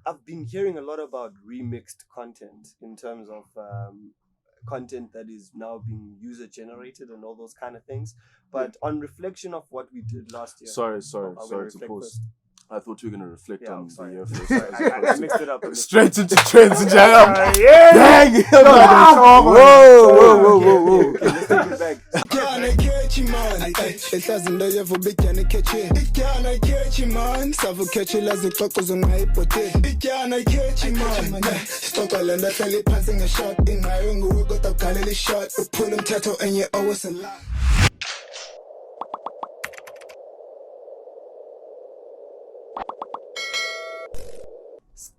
I've been hearing a lot about remixed content in terms of content that is now being user generated and all those kind of things. But on reflection of what we did last year. Sorry I'm gonna to reflect pause. first. I thought you were going to reflect Yeah, on I'm the sorry. year first. Sorry, I mixed it up. Straight into trends and jam. Yeah. Bang! Whoa. Okay, let's take it back.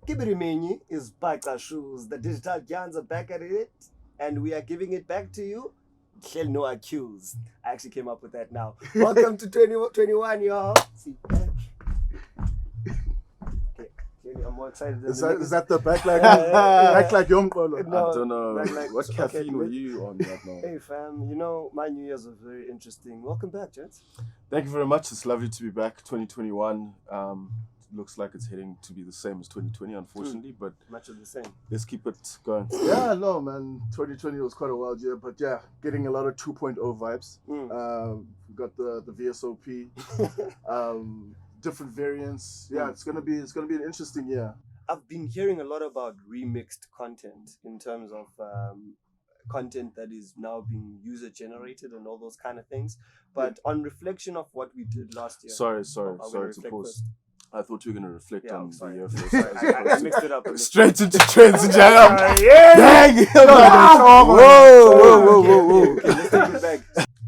Skibbity Mini is Bhuddas shoes. The Digital Dyans are back at it, and we are giving it back to you. Shall no accuse. I actually came up with that now. Welcome to 2021, y'all. See, okay, I'm more excited than Is the that the backlash young polo? No, I don't know. like, What caffeine okay, were you on right now? Hey fam, you know, my New Year's was very interesting. Welcome back, gents. Thank you very much. It's lovely to be back. 2021 looks like it's heading to be the same as 2020, unfortunately, but Much of the same. let's keep it going. Yeah, no, man. 2020 was quite a wild year, but yeah, getting a lot of 2.0 vibes. We got the VSOP, different variants. Yeah, it's gonna be an interesting year. I've been hearing a lot about remixed content in terms of content that is now being user generated and all those kind of things. But on reflection of what we did last year. Sorry I'm to gonna reflect pause. first. I thought you were going to reflect Yeah, on I'm the sorry. year first. Sorry, I mixed it up. Straight into trends and jam. Yeah. Bang! Whoa. Okay, let's take it back.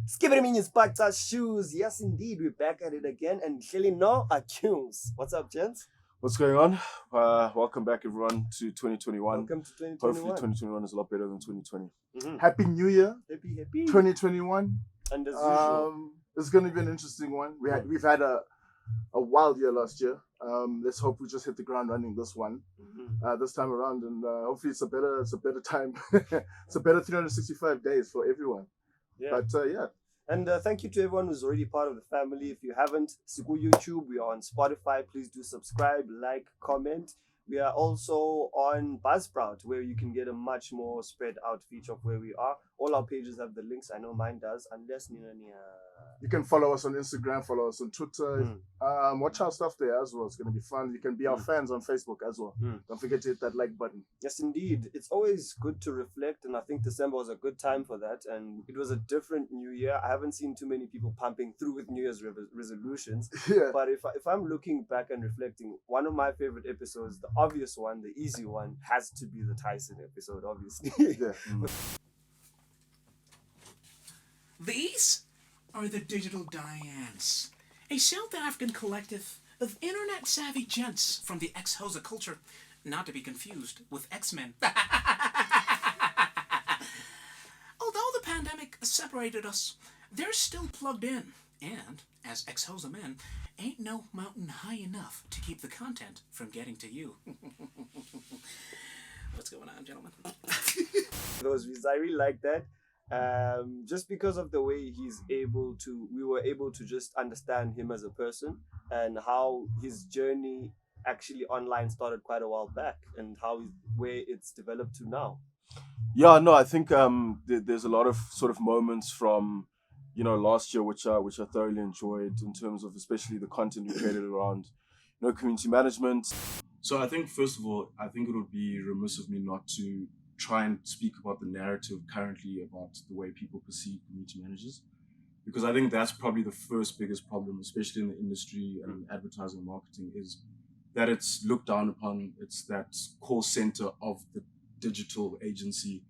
Skibbity means Bhuddas shoes. Yes, indeed, we're back at it again, and clearly no accuse. What's up, gents? What's going on? Welcome back, everyone, to 2021. Welcome to 2021. Hopefully 2021 is a lot better than 2020. Happy New Year, Happy. 2021. And as usual. It's gonna be an interesting one. We've had a wild year last year. Let's hope we just hit the ground running this one, this time around, and hopefully it's a better time. It's a better 365 days for everyone. Yeah. But yeah. And thank you to everyone who's already part of the family. If you haven't, Siku YouTube, we are on Spotify. Please do subscribe, like, comment. We are also on Buzzsprout, where you can get a much more spread out feature of where we are. All our pages have the links. I know mine does, unless You can follow us on Instagram, follow us on Twitter. Watch our stuff there as well. It's going to be fun. You can be our fans on Facebook as well. Don't forget to hit that like button. Yes, indeed. It's always good to reflect, and I think December was a good time for that. And it was a different New Year. I haven't seen too many people pumping through with New Year's resolutions. Yeah. But if I'm looking back and reflecting, one of my favorite episodes, the obvious one, the easy one, has to be the Tyson episode, obviously. Yeah. These are the Digital Dyans, a South African collective of internet-savvy gents from the ex-Hosa culture, not to be confused with X-Men. Although the pandemic separated us, they're still plugged in, and, as ex-Hosa men, ain't no mountain high enough to keep the content from getting to you. What's going on, gentlemen? Those views, I really like that. Just because of the way we were able to just understand him as a person and how his journey actually online started quite a while back and where it's developed to now. Yeah, no, I think there's a lot of sort of moments from, last year which I thoroughly enjoyed in terms of especially the content we created around, community management. So I think, first of all, it would be remiss of me not to try and speak about the narrative currently about the way people perceive community managers, because I think that's probably the first biggest problem, especially in the industry and advertising and marketing, is that it's looked down upon. It's that call center of the digital agency.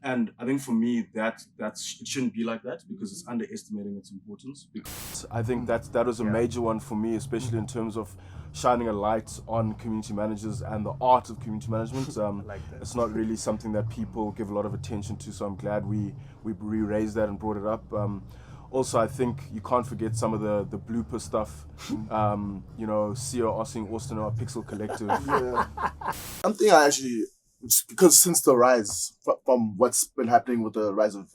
And I think for me that it shouldn't be like that, because it's underestimating its importance. Because I think that was a major one for me, especially in terms of shining a light on community managers and the art of community management. It's not really something that people give a lot of attention to, so I'm glad we re-raised that and brought it up. Also, I think you can't forget some of the blooper stuff. Siya asking Austin, our Pixel Collective. Yeah. Something I actually, because since the rise from what's been happening with the rise of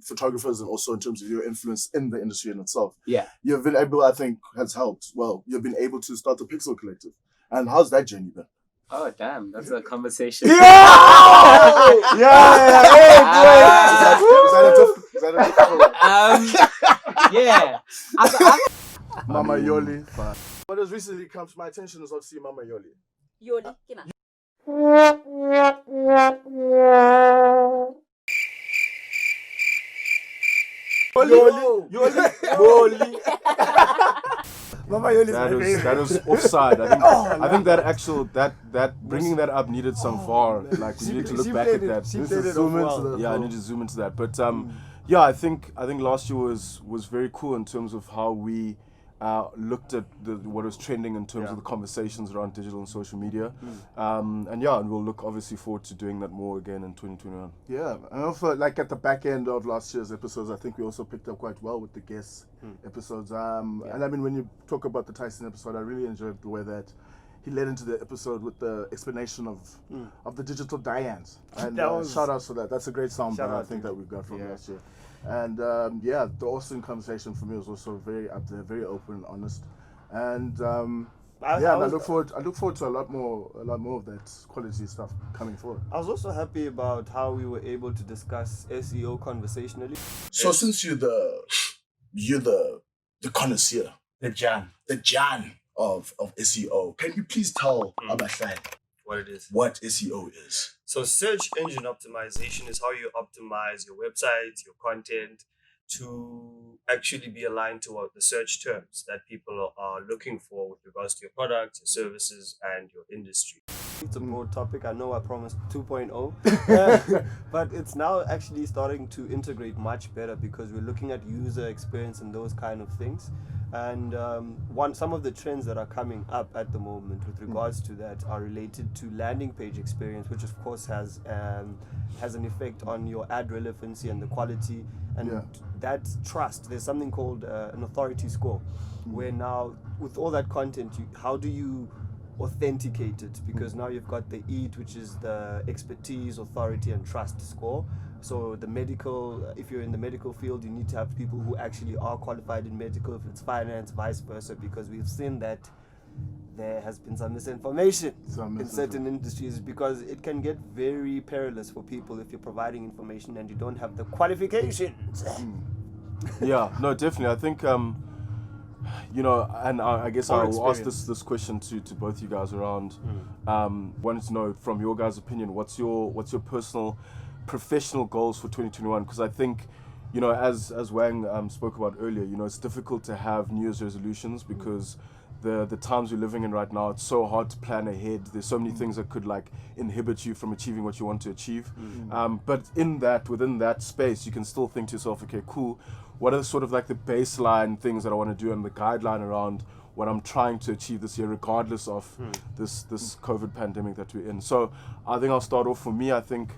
photographers, and also in terms of your influence in the industry in itself, you've been able, I think, has helped. Well, you've been able to start the Pixel Collective. And how's that journey been? Oh damn, that's a conversation. Yeah! Hey, boy! Is that a difficult one? Yeah. Mama Yoli. What has recently come to my attention is obviously Mama Yoli. Yoli, kena. Yoli. Mama Yoli is my favorite. That was offside. I think that actual that bringing that up needed some VAR. Like we need to look back at that. She played it zoom off into well. the I need to zoom into that. But yeah, I think last year was very cool in terms of how we looked at what was trending in terms of the conversations around digital and social media. And we'll look obviously forward to doing that more again in 2021. Yeah, and also like at the back end of last year's episodes, I think we also picked up quite well with the guest episodes. And I mean, when you talk about the Tyson episode, I really enjoyed the way that he led into the episode with the explanation of the Digital Dyans. And shout outs for that. That's a great soundbite I think that we got from last year. And the Austin conversation for me was also very up there, very open and honest. And I look forward to a lot more of that quality stuff coming forward. I was also happy about how we were able to discuss SEO conversationally. So since you're the connoisseur, the Jan of SEO, can you please tell Abahlali what SEO is? So search engine optimization is how you optimize your website, your content, to actually be aligned to what the search terms that people are looking for with regards to your products, your services, and your industry. It's a broad topic. I know I promised 2.0, but it's now actually starting to integrate much better because we're looking at user experience and those kind of things. And some of the trends that are coming up at the moment with regards to that are related to landing page experience, which of course has an effect on your ad relevancy and the quality and that trust. There's something called an authority score, where now with all that content, how do you authenticate it? Because now you've got the EAT, which is the expertise, authority, and trust score. So the medical, if you're in the medical field, you need to have people who actually are qualified in medical. If it's finance, vice versa, because we've seen that there has been some misinformation in certain industries, because it can get very perilous for people if you're providing information and you don't have the qualifications. Yeah, no, definitely. I think and I guess I will ask this question to both you guys around. Wanted to know from your guys' opinion, what's your personal professional goals for 2021? Because I think, as Wang spoke about earlier, it's difficult to have New Year's resolutions because the times we're living in right now, it's so hard to plan ahead. There's so many things that could inhibit you from achieving what you want to achieve. But within that space, you can still think to yourself, okay, cool. What are sort of the baseline things that I want to do and the guideline around what I'm trying to achieve this year, regardless of this COVID pandemic that we're in? So I think I'll start off. For me, I think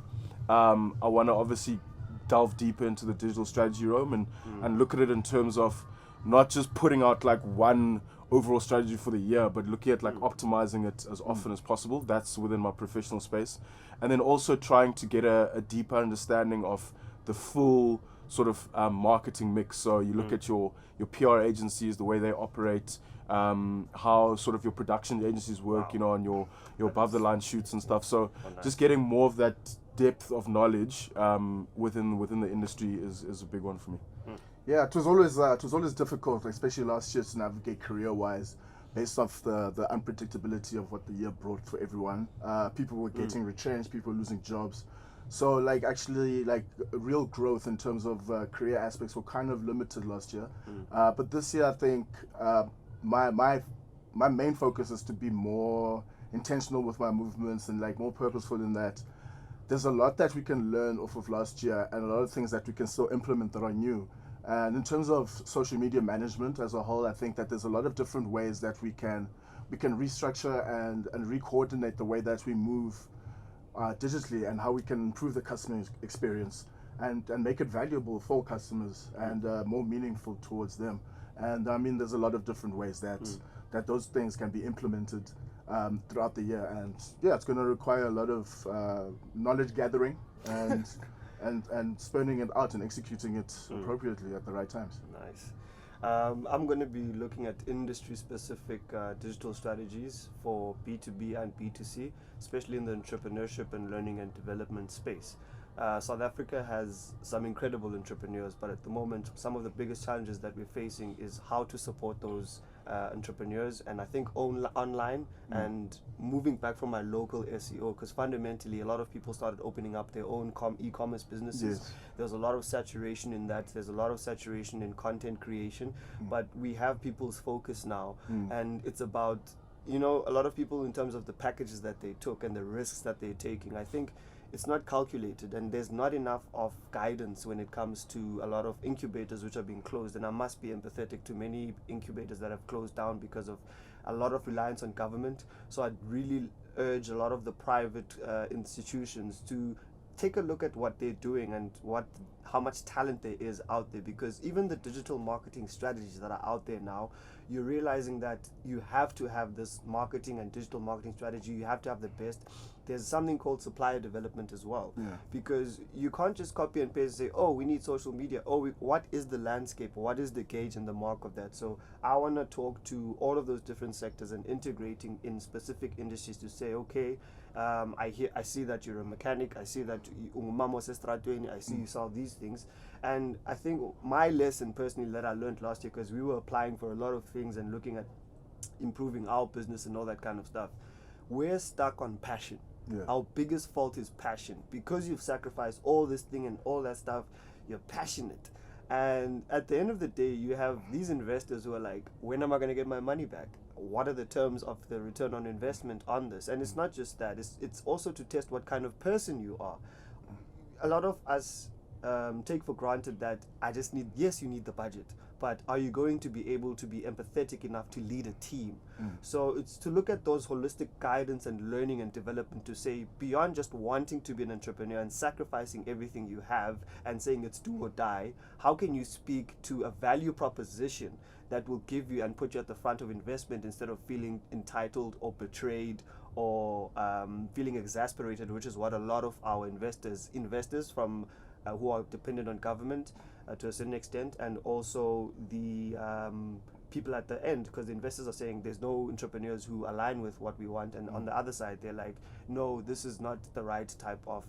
I want to obviously delve deeper into the digital strategy realm and look at it in terms of not just putting out one overall strategy for the year, but looking at optimizing it as often as possible. That's within my professional space. And then also trying to get a deeper understanding of the full sort of marketing mix. So you look at your PR agencies, the way they operate, how sort of your production agencies work, on your above the line shoots and stuff. So just getting more of that depth of knowledge within the industry is a big one for me. Yeah, it was always difficult, especially last year, to navigate career-wise, based off the unpredictability of what the year brought for everyone. People were getting retrenched, people were losing jobs. So real growth in terms of career aspects were kind of limited last year. But this year, I think my main focus is to be more intentional with my movements and more purposeful in that. There's a lot that we can learn off of last year and a lot of things that we can still implement that are new. And in terms of social media management as a whole, I think that there's a lot of different ways that we can restructure and re-coordinate the way that we move digitally, and how we can improve the customer experience and make it valuable for customers and more meaningful towards them. And I mean, there's a lot of different ways that those things can be implemented throughout the year. And it's going to require a lot of knowledge gathering and spurning it out and executing it appropriately at the right times. Nice. I'm going to be looking at industry-specific digital strategies for B2B and B2C, especially in the entrepreneurship and learning and development space. South Africa has some incredible entrepreneurs, but at the moment, some of the biggest challenges that we're facing is how to support those entrepreneurs. And I think online and moving back from my local SEO, because fundamentally a lot of people started opening up their own e-commerce businesses. Yes. There's a lot of saturation in that. There's a lot of saturation in content creation, but we have people's focus now, and it's about, a lot of people in terms of the packages that they took and the risks that they're taking. I think it's not calculated, and there's not enough of guidance when it comes to a lot of incubators which are being closed. And I must be empathetic to many incubators that have closed down because of a lot of reliance on government. So I'd really urge a lot of the private institutions to take a look at what they're doing and how much talent there is out there, because even the digital marketing strategies that are out there now, you're realizing that you have to have this marketing and digital marketing strategy. You have to have the best. There's something called supplier development as well, because you can't just copy and paste and say, oh, we need social media. Oh, what is the landscape? What is the gauge and the mark of that? So I want to talk to all of those different sectors and integrating in specific industries to say, okay, I see that you're a mechanic. I see that I see you sell these things. And I think my lesson personally that I learned last year, because we were applying for a lot of things and looking at improving our business and all that kind of stuff, we're stuck on passion. Our biggest fault is passion. Because you've sacrificed all this thing and all that stuff, you're passionate. And at the end of the day, you have these investors who are like, when am I going to get my money back? What are the terms of the return on investment on this? And it's not just that, it's also to test what kind of person you are. A lot of us take for granted that you need the budget, but are you going to be able to be empathetic enough to lead a team? So it's to look at those holistic guidance and learning and development to say, beyond just wanting to be an entrepreneur and sacrificing everything you have and saying it's do or die, how can you speak to a value proposition that will give you and put you at the front of investment instead of feeling entitled or betrayed or feeling exasperated, which is what a lot of our investors from who are dependent on government to a certain extent, and also the people at the end, because the investors are saying there's no entrepreneurs who align with what we want, and on the other side they're like, no, this is not the right type of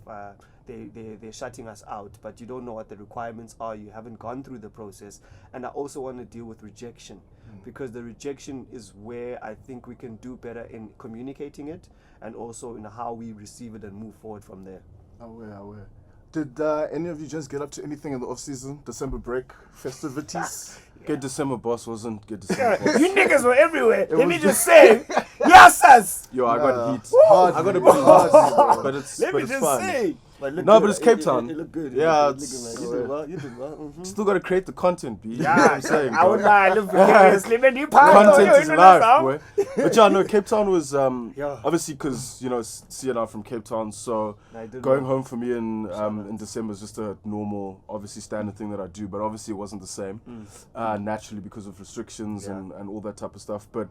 they're shutting us out, but you don't know what the requirements are, you haven't gone through the process. And I also want to deal with rejection, because the rejection is where I think we can do better in communicating it, and also in how we receive it and move forward from there. Aware. Did any of you just get up to anything in the off-season, December break, festivities? Good December, boss, wasn't good December, boss. You niggas were everywhere. Let me just say, yes, Yo, I got heat. Hardly, I got a bit hardly, but it's let me just fun. say. But But it's Cape Town. It looked good. Yeah, You did well. You did well. Still got to create the content, B. You know what Yeah, I'm saying, I would bro. lie. Live vicariously, man. You Content is life, boy. But yeah, no, Cape Town was Yeah. obviously because Siya and I are from Cape Town, so I did going well. home for me in December is just a normal, obviously standard thing that I do. But obviously it wasn't the same, naturally because of restrictions and all that type of stuff. But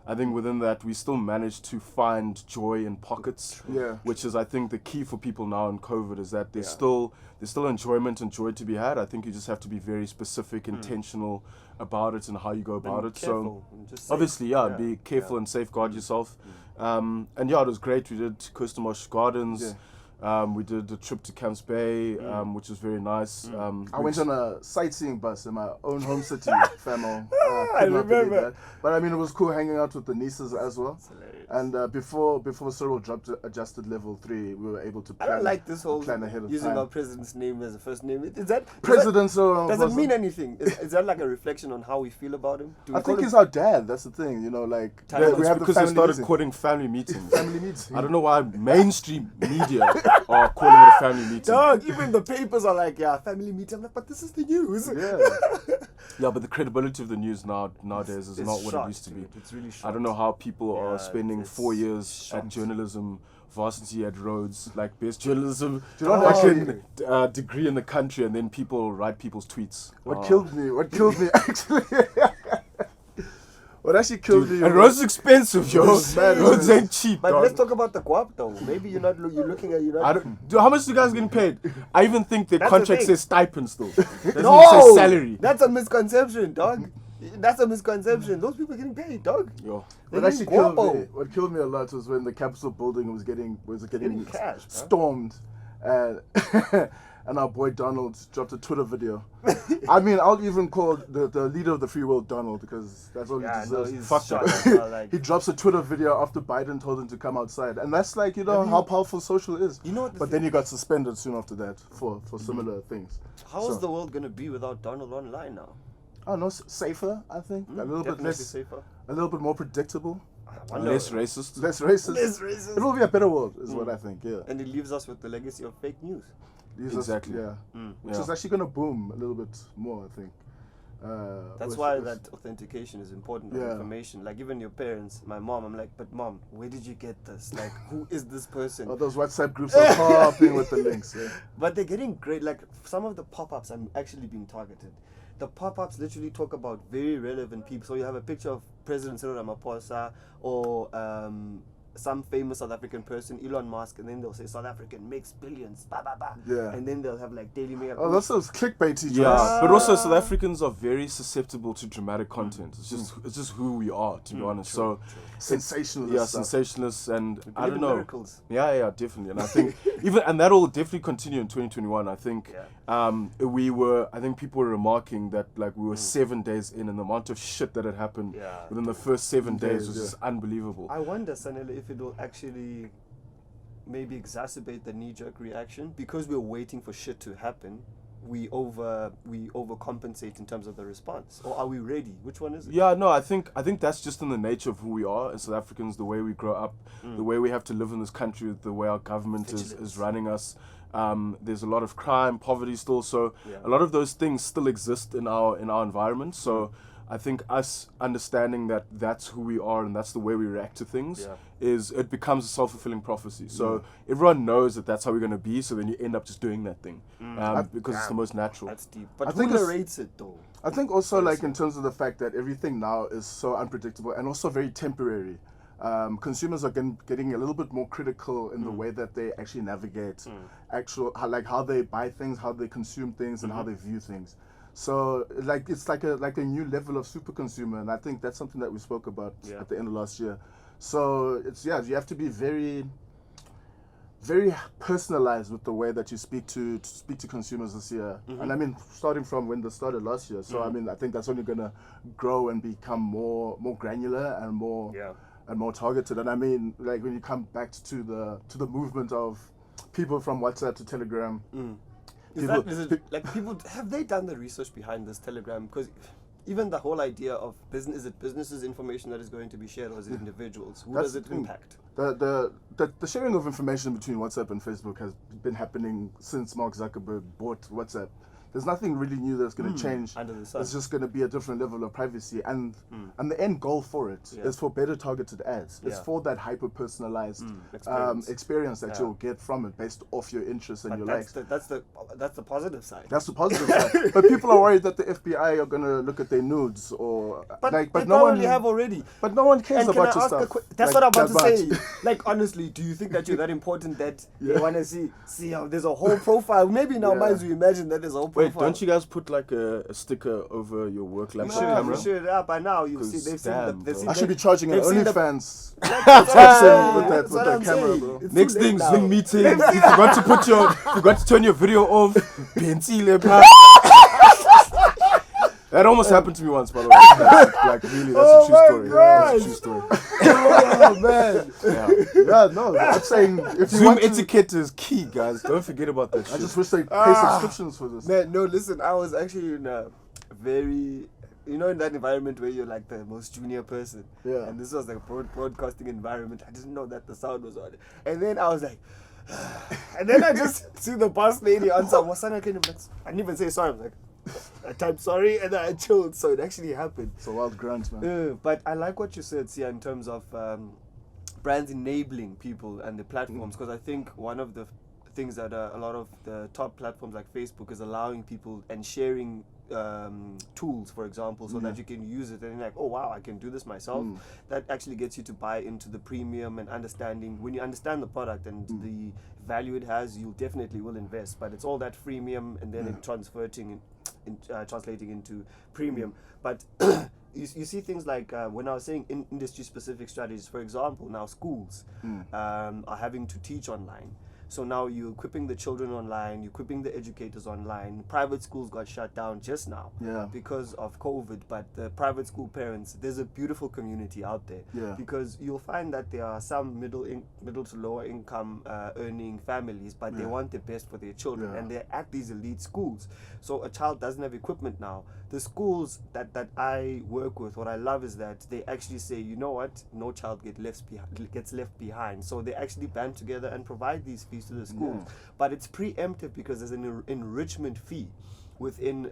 I think within that we still managed to find joy in pockets, which is I think the key for people now in COVID is that there's still enjoyment and joy to be had. I think you just have to be very specific, intentional about it and how you go about it. So obviously, be careful and safeguard yourself. And yeah, it was great. We did Kirstenbosch Gardens. We did a trip to Camps Bay, which was very nice. I went on a sightseeing bus in my own home city, famo. I remember. That. But I mean, it was cool hanging out with the nieces as well. And before Cyril dropped adjusted level 3, we were able to plan. I don't like this whole plan ahead of using time. our president's name as a first name. Is that President Cyril does it Ramaphosa. mean anything? Is that like a reflection on how we feel about him? Do we I call think him he's our dad. That's the thing, like Well, we it's have because the they family started meeting. calling family meetings. Family meeting. I don't know why mainstream media are calling it a family meeting. Dog, even the papers are like, yeah, family meeting. I'm like, but this is the news. Yeah, but the credibility of the news nowadays is It's not what it shot, used to be. dude. It's really I shot. don't know how people are Yeah, spending it's 4 years shot. at journalism, varsity at Rhodes, like best journalism Do you know what fucking degree in the country, and then people write people's tweets. What killed me actually. What actually killed me. And Rhodes is expensive, yo. Rhodes, man, Rhodes ain't cheap, But dog. let's talk about the guap though. Maybe you're looking at I don't, how much do you guys getting paid? I even think their That's the contract thing. says stipend still. Doesn't No, even say salary. That's a misconception, dog. That's a misconception. Those people are getting paid, dog. Yo. They're What actually getting killed guapo. me, what killed me a lot was when the Capitol building was getting Getting cash, bro. stormed, and and our boy Donald dropped a Twitter video. I mean, I'll even call the leader of the free world Donald, because that's all he deserves. he's Fuck shot that. as well, like, He drops a Twitter video after Biden told him to come outside, and that's like, you know, Have you- how powerful social is. you know what? But then he got suspended soon after that for similar things. How is so- the world gonna be without Donald online now? I don't know, safer, I think. A little bit Definitely less, safer. a little bit more predictable, I wonder- Less racist. less racist. Less racist. It will be a better world, is what I think. Yeah. And it leaves us with the legacy of fake news. These Exactly. yeah. Which Yeah. is actually going to boom a little bit more, I think. That's with- why with- that authentication is important of Yeah. information. Like even your parents, my mom, I'm like, but mom, where did you get this? Like, who is this person? Oh, those WhatsApp groups are popping with the links. Yeah. But they're getting great. Like some of the pop-ups are actually being targeted. The pop-ups literally talk about very relevant people. So you have a picture of President Cyril Ramaphosa or some famous South African person, Elon Musk, and then they'll say South African makes billions, bah, bah, bah. Yeah. And then they'll have like Daily Mail. Oh, that's those clickbaity Yeah, jobs. but also South Africans are very susceptible to dramatic content. It's just who we are, to be honest. So Sensationalist yeah, stuff. sensationalists, and I believe don't in know. miracles. Yeah, definitely. And I think and that will definitely continue in 2021. I think I think people were remarking that like we were 7 days in, and the amount of shit that had happened Yeah. within the first 7 days was Yeah. just unbelievable. I wonder, Sanele, if it will actually maybe exacerbate the knee-jerk reaction because we're waiting for shit to happen. We overcompensate in terms of the response, or are we ready? Which one is it? Yeah, no, I think that's just in the nature of who we are as South Africans, the way we grow up, the way we have to live in this country, the way our government is running us. There's a lot of crime, poverty still, so a lot of those things still exist in our environment. So I think us understanding that that's who we are and that's the way we react to things it becomes a self-fulfilling prophecy. So everyone knows that that's how we're going to be, so then you end up just doing that thing because it's the most natural. That's deep. But I who think it's- narrates it though? I think also like in terms of the fact that everything now is so unpredictable and also very temporary. Consumers are getting a little bit more critical in the way that they actually navigate how they buy things, how they consume things, and how they view things. So like it's like a new level of super consumer, and I think that's something that we spoke about at the end of last year. So it's you have to be very, very personalized with the way that you speak to consumers this year. And I mean, starting from when this started last year. So I mean, I think that's only gonna grow and become more granular and more targeted. And I mean, like when you come back to the movement of people from WhatsApp to Telegram. People have they done the research behind this Telegram? Because even the whole idea of business, is it businesses' information that is going to be shared, or is it individuals? Who That's does it the thing. impact? The sharing of information between WhatsApp and Facebook has been happening since Mark Zuckerberg bought WhatsApp. There's nothing really new that's going to change. Under the sun. It's just going to be a different level of privacy, and the end goal for it is for better targeted ads. It's for that hyper-personalized experience that you'll get from it based off your interests and But your that's likes. that's the positive side. That's the positive side. But people are worried that the FBI are going to look at their nudes or But like. they But no one probably have already. But no one cares And can I about your ask a stuff. quick? That's like, what I'm about to that say. much. Like honestly, do you think that you're that important that they want to see how there's a whole profile? Maybe in our minds we imagine that there's a whole profile. Wait, don't you guys put like a sticker over your work laptop Yeah, camera? we should. Yeah, by now you've 'Cause seen. They've seen. damn, They've bro. seen. I should be charging an they've seen the- OnlyFans. That's what I'm With saying. that That's what I'm camera, saying. bro. It's Next too late thing, now. Zoom meeting. You forgot to turn your video off. Benzile, that almost happened to me once, by the way. Like really, that's a true story. That's a true story. Oh man. Yeah, no, I'm saying if you Zoom want to, etiquette is key, guys. Don't forget about that I shit. just wish they pay subscriptions for this. Man, no, listen, I was actually in a very, in that environment where you're like the most junior person. Yeah. And this was like a broadcasting environment. I didn't know that the sound was on. And then I was like, and then I just see the boss lady answer, Wasanga and Siya. I didn't even say sorry. I was like, I typed sorry and then I chilled. So it actually happened. It's a wild grunt, man. But I like what you said, Sia, in terms of brands enabling people and the platforms, because I think one of the things that a lot of the top platforms like Facebook is allowing people and sharing tools, for example, so that you can use it and you're like, oh wow, I can do this myself. That actually gets you to buy into the premium and understanding. When you understand the product and the value it has, you definitely will invest. But it's all that freemium and then it transferring translating into premium. But you see things like when I was saying industry-specific strategies, for example, now schools are having to teach online. So now you're equipping the children online, you're equipping the educators online. Private schools got shut down just now because of COVID, but the private school parents, there's a beautiful community out there because you'll find that there are some middle to lower income earning families, but they want the best for their children and they're at these elite schools. So a child doesn't have equipment now. The schools that I work with, what I love is that they actually say, you know what, no child gets left behind. So they actually band together and provide these fees to the schools. But it's preemptive because there's an enrichment fee within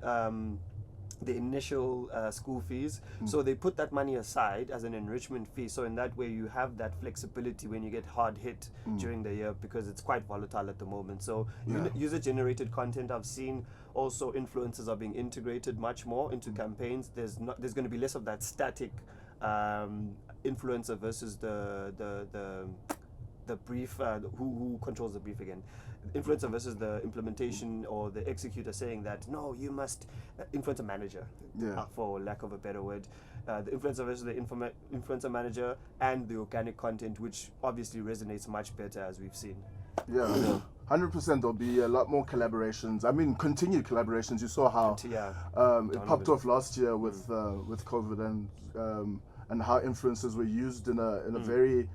the initial school fees. So they put that money aside as an enrichment fee. So in that way, you have that flexibility when you get hard hit during the year because it's quite volatile at the moment. So user-generated content, I've seen also influencers are being integrated much more into campaigns. There's going to be less of that static influencer versus the brief, who controls the brief again. Influencer versus the implementation or the executor saying that, no, you must, influencer manager, for lack of a better word. The influencer versus the influencer manager and the organic content, which obviously resonates much better as we've seen. 100%. There'll be a lot more collaborations. I mean, continued collaborations. You saw how it popped off last year with COVID and how influencers were used in a very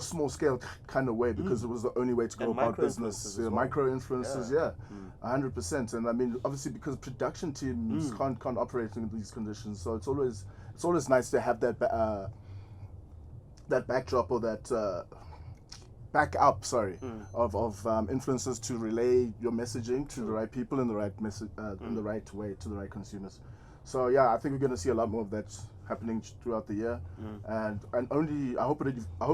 small scale kind of way because it was the only way to go And about business. Micro influencers, 100%. And I mean, obviously, because production teams can't operate in these conditions, so it's always nice to have that that backdrop or that backup, of influencers to relay your messaging to the right people in the right in the right way to the right consumers. So I think we're going to see a lot more of that happening throughout the year, and only I hope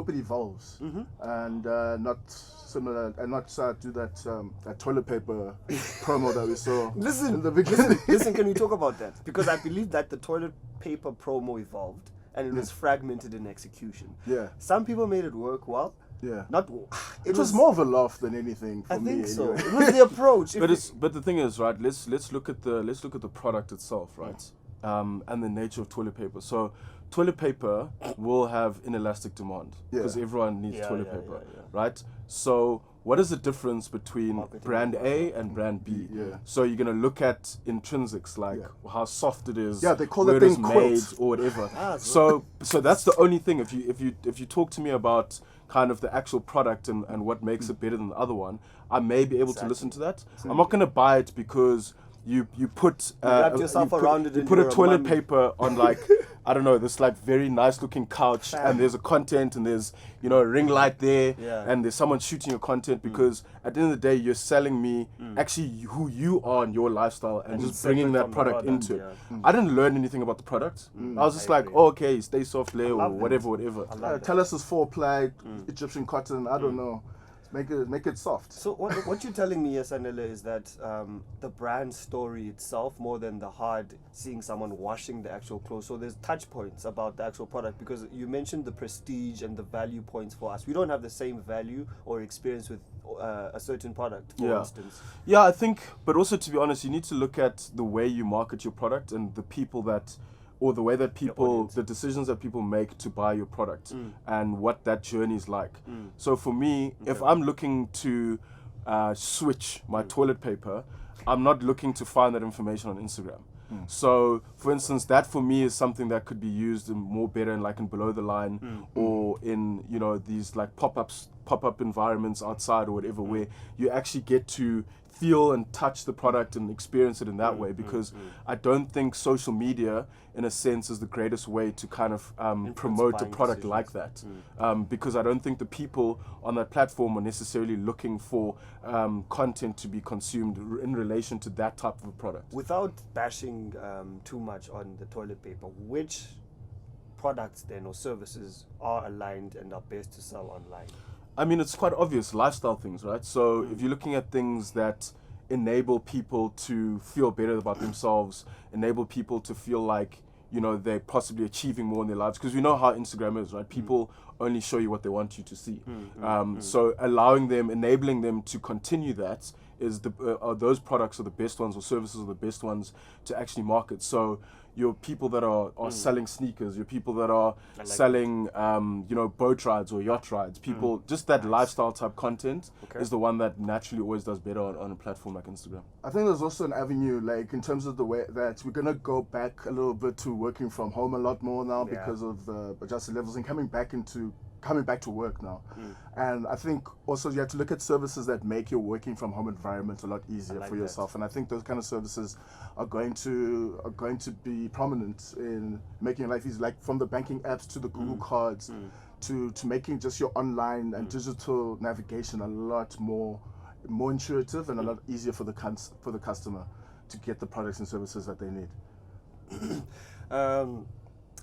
it evolves and not similar and not do that toilet paper promo that we saw in the beginning. Listen, can we talk about that? Because I believe that the toilet paper promo evolved and it was fragmented in execution. Some people made it work well. It was more of a laugh than anything for me. I think so. Anyway. It was the approach. But the thing is, right? Let's look at the product itself, right? And the nature of toilet paper. So, toilet paper will have inelastic demand because everyone needs toilet paper, right? So, what is the difference between brand A and brand B? So you're gonna look at intrinsics, like how soft it is, they call where that it is thing made quilt. or whatever. So that's the only thing. If you talk to me about kind of the actual product and what makes it better than the other one, I may be able to listen to that. I'm not gonna buy it because you put wrapped yourself around it you and put a you're a toilet mummy. paper on like I don't know, this like very nice looking couch and there's a content and there's a ring light there and there's someone shooting your content because at the end of the day you're selling me actually who you are in your lifestyle and just bringing that product into it. I didn't learn anything about the product. I was just okay, stay soft layer or whatever. Tell us it's 4-ply Egyptian cotton. I don't know. Make it soft. So what you're telling me, Sanele, is that the brand story itself, more than the hard seeing someone washing the actual clothes. So there's touch points about the actual product because you mentioned the prestige and the value points for us. We don't have the same value or experience with a certain product, for instance. Yeah, I think, but also to be honest, you need to look at the way you market your product and the people that. Or the way that the decisions that people make to buy your product and what that journey is like. So for me, if I'm looking to switch my toilet paper, I'm not looking to find that information on Instagram. So, for instance, that for me is something that could be used in more better in below the line or in these like pop-up environments outside or whatever where you actually get to feel and touch the product and experience it in that way because I don't think social media in a sense is the greatest way to kind of promote a product like that because I don't think the people on that platform are necessarily looking for content to be consumed in relation to that type of a product. Without bashing too much on the toilet paper, which products then or services are aligned and are best to sell online? I mean, it's quite obvious, lifestyle things, right? So if you're looking at things that enable people to feel better about themselves, enable people to feel like, they're possibly achieving more in their lives, because we know how Instagram is, right? People only show you what they want you to see. So enabling them to continue that is are those products are the best ones or services are the best ones to actually market. So your people that are selling sneakers, your people that are selling boat rides or yacht rides, people just that lifestyle type content is the one that naturally always does better on a platform like Instagram. I think there's also an avenue, like in terms of the way that we're gonna go back a little bit to working from home a lot more now because of the adjusted levels and coming back to work now. And I think also you have to look at services that make your working from home environment a lot easier for yourself. And I think those kind of services are going to be prominent in making your life easy, like from the banking apps to the Google cards to making just your online and digital navigation a lot more intuitive and a lot easier for the customer to get the products and services that they need.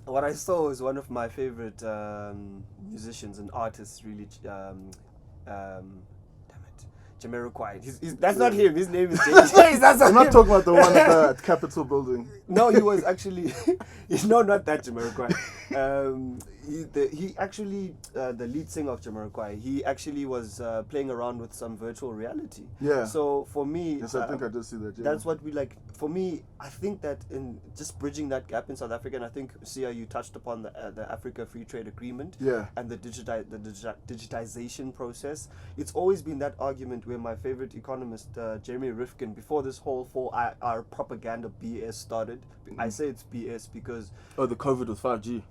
What I saw is one of my favorite musicians and artists, really. Damn it, Jamiroquai. That's not him. His name is James. That's I'm not talking about the one at the Capitol building. No, he was actually. No, not that Jamiroquai. He actually, the lead singer of Jamiroquai, he actually was playing around with some virtual reality. Yeah. So for me, yes, I think I did see that. Yeah. That's what we like. For me, I think that in just bridging that gap in South Africa, and I think Siya, you touched upon the Africa Free Trade Agreement, and the digitization process. It's always been that argument where my favorite economist, Jeremy Rifkin, before this whole 4IR propaganda BS started. I say it's BS because the COVID with 5G.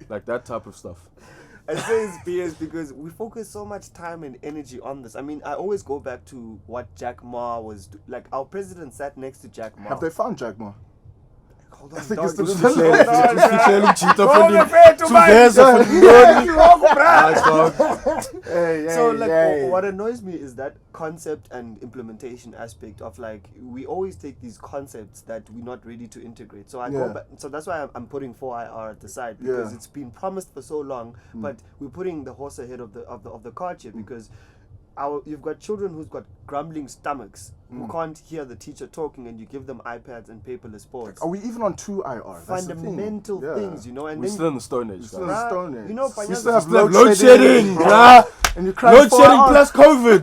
Like that type of stuff. I say it's BS because we focus so much time and energy on this. I mean, I always go back to what Jack Ma was like. Our president sat next to Jack Ma. Have they found Jack Ma? Hold on, I think dog. it's the So like what annoys me is that concept and implementation aspect of like we always take these concepts that we're not ready to integrate. So I go back, so that's why I'm putting 4IR at the side because it's been promised for so long, but we're putting the horse ahead of the cart here because you've got children who's got grumbling stomachs who can't hear the teacher talking, and you give them iPads and paperless boards. Are we even on 2IR? Fundamental things, you know. And we're still in the Stone Age. Still in the Stone Age. You know, you still have load shedding, and you cry load shedding plus COVID.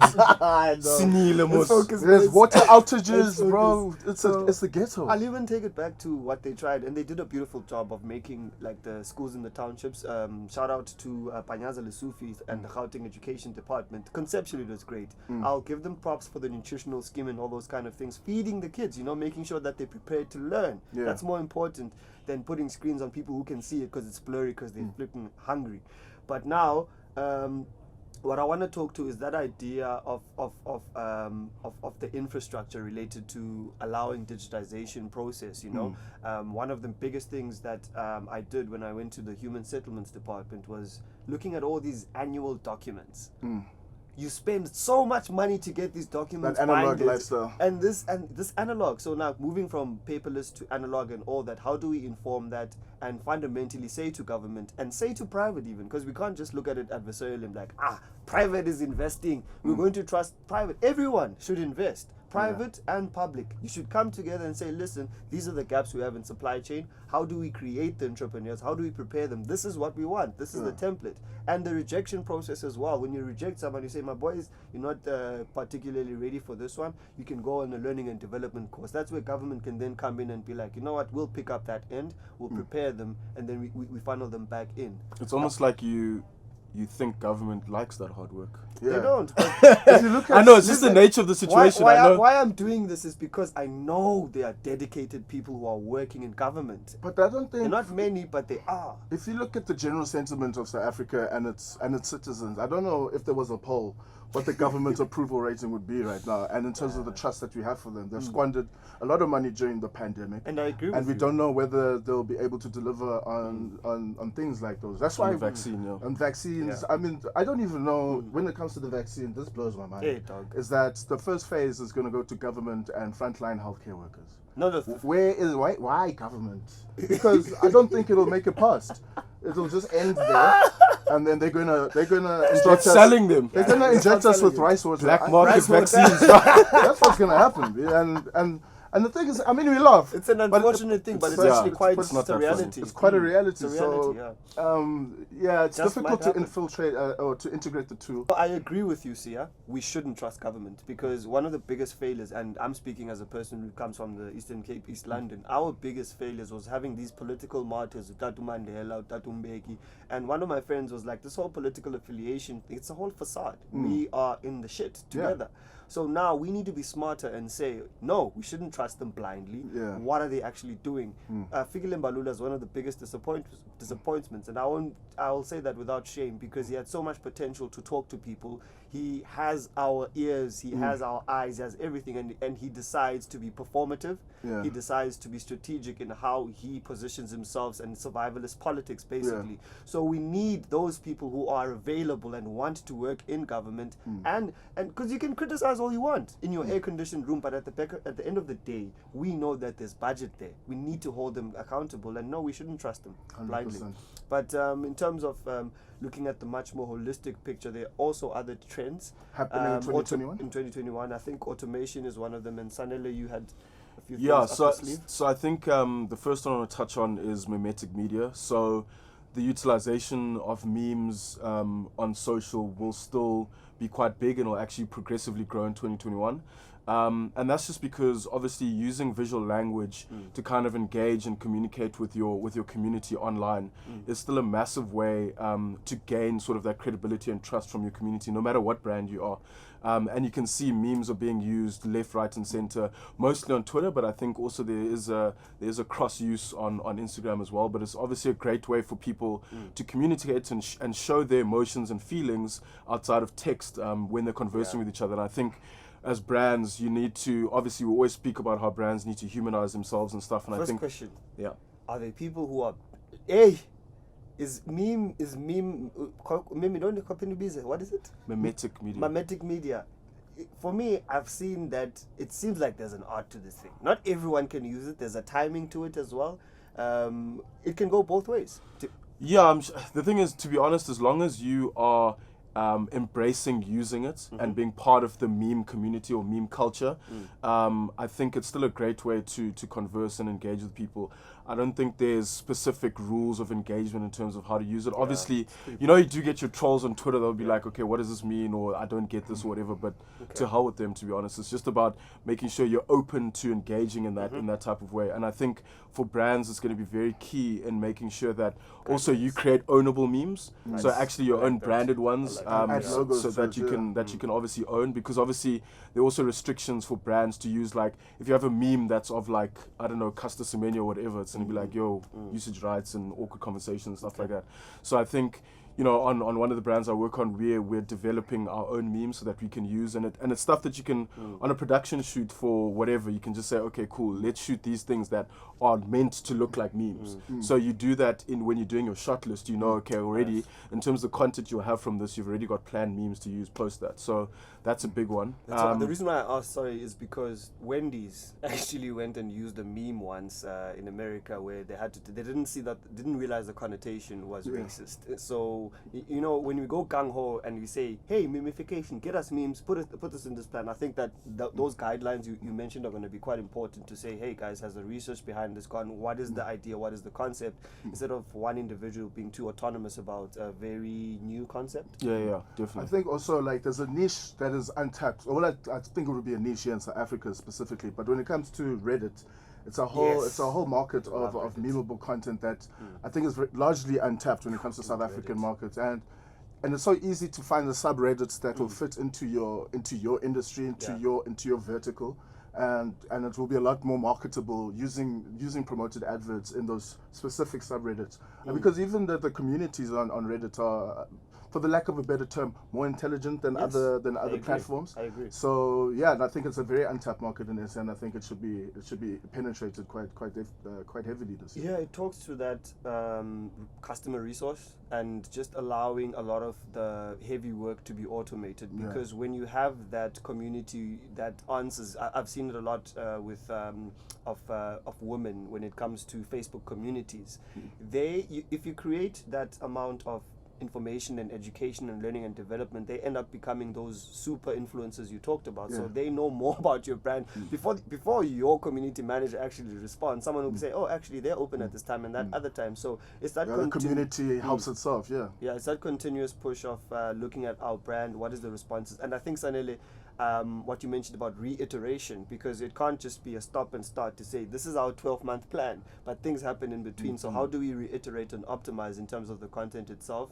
There's water outages, bro. It's the ghetto. I'll even take it back to what they tried, and they did a beautiful job of making like the schools in the townships. Shout out to Panyaza Lesufi and the Gauteng Education Department. Conceptually, it was great. I'll give them props for the nutritional scheme and all those kind of things. Feeding the kids, you know, making sure that they're prepared to learn. That's more important than putting screens on people who can see it because it's blurry because they're flipping hungry. But now, what I want to talk to is that idea of the infrastructure related to allowing digitization process. You know, one of the biggest things that I did when I went to the Human Settlements Department was looking at all these annual documents. You spend so much money to get these documents that analog binded, lifestyle. and this analog. So now moving from paperless to analog and all that, how do we inform that and fundamentally say to government and say to private even, because we can't just look at it adversarially like, private is investing, we're going to trust private. Everyone should invest. Private and public. You should come together and say, listen, these are the gaps we have in supply chain. How do we create the entrepreneurs? How do we prepare them? This is what we want. This is the template. And the rejection process as well. When you reject someone, you say, my boys, you're not particularly ready for this one. You can go on a learning and development course. That's where government can then come in and be like, you know what, we'll pick up that end, we'll prepare them, and then we funnel them back in. It's almost like you think government likes that hard work. They don't. If you look at, I know, it's just the nature of the situation. Why I'm doing this is because I know there are dedicated people who are working in government. But I don't think they're not many, but they are. If you look at the general sentiment of South Africa and its citizens, I don't know if there was a poll what the government approval rating would be right now, and in terms of the trust that we have for them. They've squandered a lot of money during the pandemic, and I agree with and we don't know whether they'll be able to deliver on things like those. That's why vaccines. I mean, I don't even know when it comes to the vaccine. This blows my mind. Hey, dog. Is that the first phase is going to go to government and frontline healthcare workers? No, why government? Because I don't think it'll make it past. It'll just end there, and then they're gonna start selling them. They're gonna inject us with rice water, black market vaccines. That's what's gonna happen, and And the thing is, I mean, we laugh. It's an unfortunate thing, but it's yeah, actually quite it's not it's a that funny. reality. It's quite a reality. It's a reality, yeah, it's Just difficult might to happen. infiltrate or to integrate the two. I agree with you, Siya. We shouldn't trust government because one of the biggest failures, and I'm speaking as a person who comes from the Eastern Cape, East London, our biggest failures was having these political martyrs, Tatu Mandela, Tatu Mbeki, and one of my friends was like, this whole political affiliation thing, it's a whole facade. We are in the shit together. So now we need to be smarter and say, no, we shouldn't trust them blindly. Yeah. What are they actually doing? Fikile Mbalula is one of the biggest disappointments, and I will say that without shame because he had so much potential to talk to people. He has our ears, he has our eyes, he has everything, and he decides to be performative. Yeah. He decides to be strategic in how he positions himself and survivalist politics, basically. So we need those people who are available and want to work in government, and because you can criticize all you want in your air-conditioned room, but at the end of the day, we know that there's budget there. We need to hold them accountable, and no, we shouldn't trust them blindly. 100%. But in terms of looking at the much more holistic picture, there are also other trends Happening in 2021? In 2021, I think automation is one of them. And Sanele, you had a few Yeah, things up your sleeve. so I think the first one I want to touch on is mimetic media. So the utilization of memes on social will still be quite big and will actually progressively grow in 2021. And that's just because obviously using visual language to kind of engage and communicate with your community online is still a massive way to gain sort of that credibility and trust from your community, no matter what brand you are. And you can see memes are being used left, right, and center, mostly on Twitter, but I think also there is a cross use on Instagram as well. But it's obviously a great way for people to communicate and show their emotions and feelings outside of text when they're conversing with each other. And I think as brands, you need to, obviously we always speak about how brands need to humanize themselves and stuff. And First I think, question: yeah, are there people who are, hey, is meme don't company busy? What is it? mimetic media. Mimetic media. For me, I've seen that it seems like there's an art to this thing. Not everyone can use it. There's a timing to it as well. It can go both ways. Yeah, the thing is, to be honest, as long as you are embracing using it and being part of the meme community or meme culture, I think it's still a great way to converse and engage with people. I don't think there's specific rules of engagement in terms of how to use it. Obviously, you know, you do get your trolls on Twitter. They'll be like, okay, what does this mean? Or I don't get this or whatever. But to hell with them, to be honest. It's just about making sure you're open to engaging in that type of way. And I think for brands, it's going to be very key in making sure that also you create ownable memes. So actually your own branded ones, Add logos so to that it, you yeah. can you can obviously own, because obviously there are also restrictions for brands to use. Like if you have a meme that's of like, I don't know, Caster Semenya or whatever, it's gonna be like, yo, usage rights and awkward conversations and stuff like that. So I think, you know, on one of the brands I work on, we're developing our own memes so that we can use, and it's stuff that you can on a production shoot for whatever, you can just say, okay, cool, let's shoot these things that are meant to look like memes. So you do that when you're doing your shot list, you know, okay, already in terms of the content you'll have from this, you've already got planned memes to use post that. So that's a big one. The reason why I asked, sorry, is because Wendy's actually went and used a meme once in America where they didn't realize the connotation was racist. So, you know, when we go gung-ho and we say, hey, memification, get us memes, put us in this plan, I think that those guidelines you mentioned are going to be quite important to say, hey guys, has the research behind this gone? What is the idea? What is the concept? Instead of one individual being too autonomous about a very new concept. Yeah, definitely. I think also like there's a niche that is untapped. Well, I think it would be a niche here in South Africa specifically. But when it comes to Reddit, it's a whole market of memeable content that I think is largely untapped when it comes to South African markets. And it's so easy to find the subreddits that will fit into your industry, into your vertical. And it will be a lot more marketable using promoted adverts in those specific subreddits. And because even the communities on Reddit are, for the lack of a better term, more intelligent than other platforms. I agree. So yeah, and I think it's a very untapped market in this, and I think it should be penetrated quite heavily this year. Yeah, it talks to that customer resource and just allowing a lot of the heavy work to be automated, because when you have that community that answers, I've seen it a lot with of women when it comes to Facebook communities. If you create that amount of information and education and learning and development, they end up becoming those super influencers you talked about. Yeah. So they know more about your brand before your community manager actually responds. Someone will say, oh, actually they're open at this time and that other time. So it's that The community helps itself, yeah, it's that continuous push of looking at our brand, what is the responses. And I think, Sanele, what you mentioned about reiteration, because it can't just be a stop and start to say this is our 12-month plan, but things happen in between. So how do we reiterate and optimize in terms of the content itself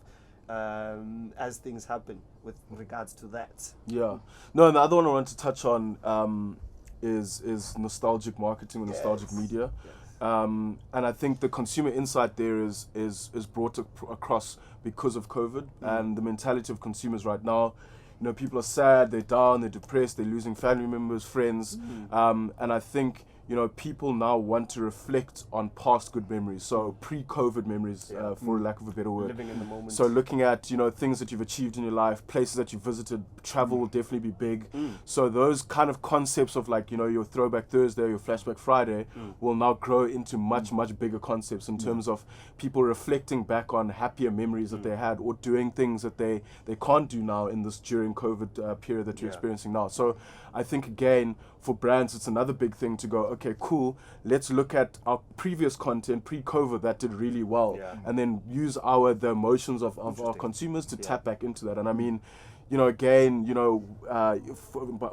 as things happen with regards to that? Yeah. No, and the other one I want to touch on is nostalgic marketing or nostalgic media. And I think the consumer insight there is brought across because of COVID and the mentality of consumers right now. You know, people are sad, they're down, they're depressed, they're losing family members, friends. And I think, you know, people now want to reflect on past good memories. So pre-COVID memories, for lack of a better word. Living in the moment. So looking at, you know, things that you've achieved in your life, places that you've visited, travel will definitely be big. So those kind of concepts of, like, you know, your Throwback Thursday or your Flashback Friday will now grow into much bigger concepts in terms of people reflecting back on happier memories that they had or doing things that they can't do now in this during COVID period that you're experiencing now. So I think, again, for brands, it's another big thing to go, okay, cool, let's look at our previous content pre-COVID that did really well, and then use the emotions of our consumers to tap back into that. And I mean, you know, again, you know,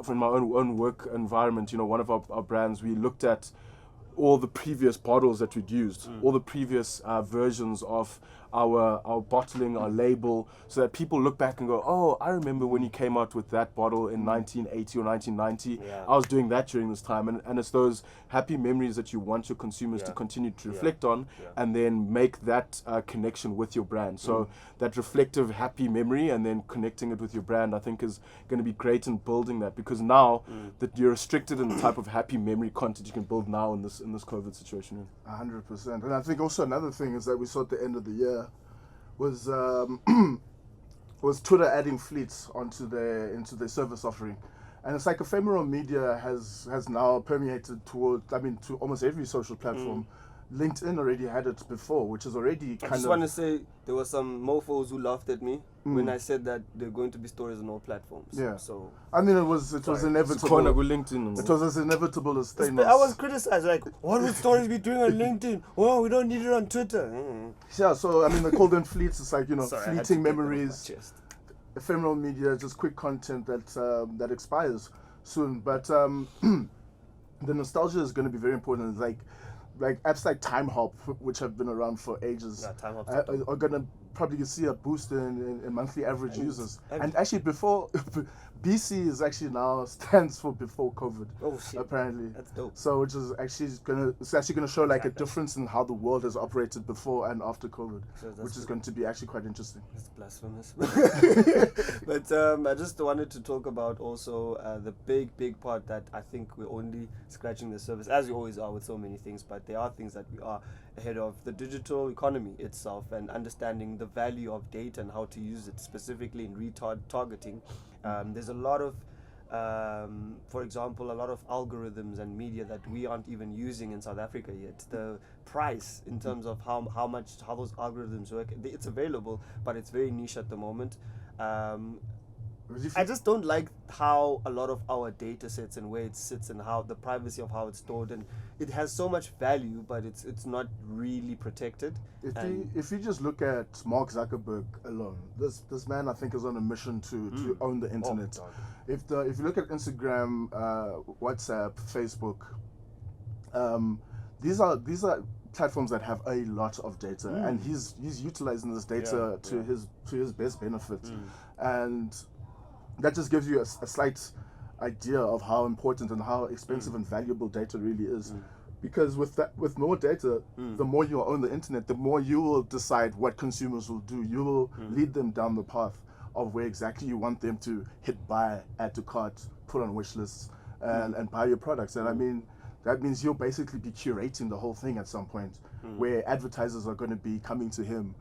from my own work environment, you know, one of our brands, we looked at all the previous bottles that we'd used, all the previous versions of our bottling, our label, so that people look back and go, oh, I remember when you came out with that bottle in 1980 or 1990. I was doing that during this time. And it's those happy memories that you want your consumers to continue to reflect on and then make that connection with your brand. So that reflective, happy memory and then connecting it with your brand, I think is going to be great in building that, because now that you're restricted in the type of happy memory content you can build now in this COVID situation. 100%. And I think also another thing is that we saw at the end of the year was was Twitter adding fleets into their service offering. And it's like ephemeral media has now permeated to almost every social platform. LinkedIn already had it before, which is already I just want to say there were some mofos who laughed at me when I said that there are going to be stories on all platforms. Yeah. So I mean, it was inevitable. It was as inevitable as Thanos. I was criticized, like, what would stories be doing on LinkedIn? Oh, we don't need it on Twitter. Yeah, so I mean, they called them fleets. It's like, you know, Sorry, I had to fleeting get that off my memories, chest. ephemeral media, just quick content that expires soon. But the nostalgia is going to be very important. Like apps like Time Hop, which have been around for ages, Time Hop's are going to probably see a boost in monthly average users. And actually, before BC is actually now stands for before COVID. Oh shit! Apparently, That's dope. so which is actually gonna show like a difference in how the world has operated before and after COVID, which is going to be actually quite interesting. That's blasphemous. But I just wanted to talk about also the big part that I think we're only scratching the surface, as we always are with so many things, but there are things that we are ahead of: the digital economy itself and understanding the value of data and how to use it specifically in retargeting. There's a lot of for example, a lot of algorithms and media that we aren't even using in South Africa yet. The price in terms of how those algorithms work, it's available, but it's very niche at the moment. I just don't like how a lot of our data sets and where it sits and how the privacy of how it's stored, and it has so much value, but it's not really protected. If you just look at Mark Zuckerberg alone, this man I think is on a mission to own the internet. If you look at Instagram, WhatsApp, Facebook, these are platforms that have a lot of data, and he's utilizing this data to his best benefit, and that just gives you a slight idea of how important and how expensive and valuable data really is. Because with more data, the more you own the internet, the more you will decide what consumers will do. You will lead them down the path of where exactly you want them to hit buy, add to cart, put on wish lists, and buy your products. And I mean, that means you'll basically be curating the whole thing at some point, where advertisers are going to be coming to him,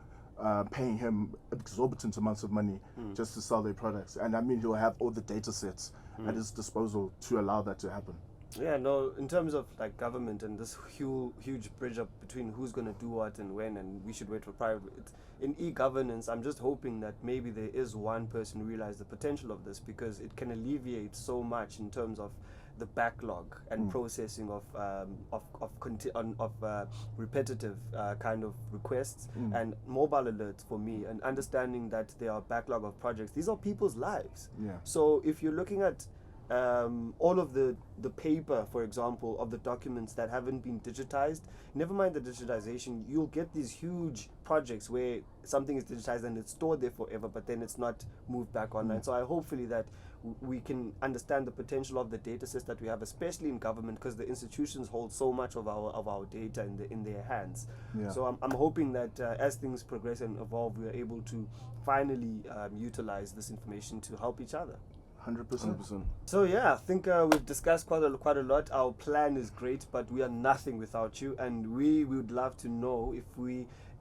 paying him exorbitant amounts of money just to sell their products. And I mean, he'll have all the data sets at his disposal to allow that to happen. Yeah, no, in terms of like government and this huge bridge up between who's going to do what and when, and we should wait for private. In e-governance, I'm just hoping that maybe there is one person who realize the potential of this, because it can alleviate so much in terms of the backlog and processing of repetitive kind of requests and mobile alerts for me, and understanding that there are backlog of projects. These are people's lives. Yeah. So if you're looking at all of the paper, for example, of the documents that haven't been digitized, never mind the digitization, you'll get these huge projects where something is digitized and it's stored there forever, but then it's not moved back online. So I hopefully that we can understand the potential of the data sets that we have, especially in government, because the institutions hold so much of our data in their hands. Yeah. So I'm hoping that as things progress and evolve, we are able to finally utilize this information to help each other. 100%. So yeah, I think we've discussed quite a lot. Our plan is great, but we are nothing without you, and we would love to know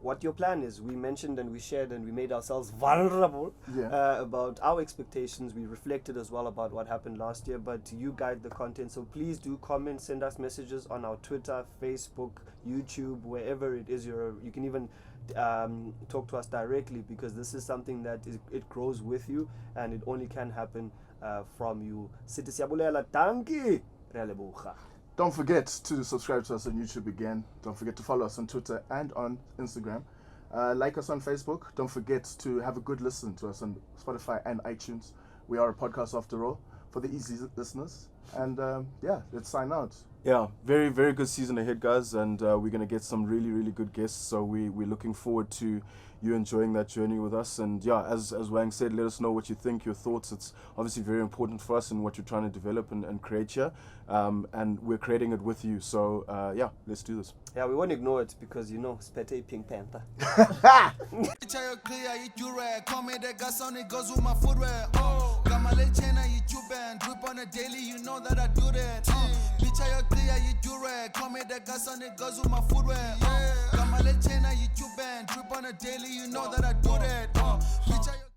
what your plan is. We mentioned and we shared and we made ourselves vulnerable about our expectations. We reflected as well about what happened last year, but you guide the content. So please do comment, send us messages on our Twitter, Facebook, YouTube, wherever it is. You can even talk to us directly, because this is something that it grows with you, and it only can happen from you. Sithi siyabulela, dankie, re a leboga. Don't forget to subscribe to us on YouTube again. Don't forget to follow us on Twitter and on Instagram. Like us on Facebook. Don't forget to have a good listen to us on Spotify and iTunes. We are a podcast after all, for the easy listeners. And let's sign out. Yeah, very, very good season ahead, guys, and we're going to get some really, really good guests. So we're looking forward to you enjoying that journey with us. And yeah, as Wang said, let us know what you think, your thoughts. It's obviously very important for us and what you're trying to develop and create here. And we're creating it with you. So let's do this. Yeah, we won't ignore it, because Spete Pink Panther. Drip on a daily, you know that I do that. Bitch, I clear, you do rag. Call me the gas on it, goes with my footwear. Got my lechena, you band. Drip on a daily, you know that I do that.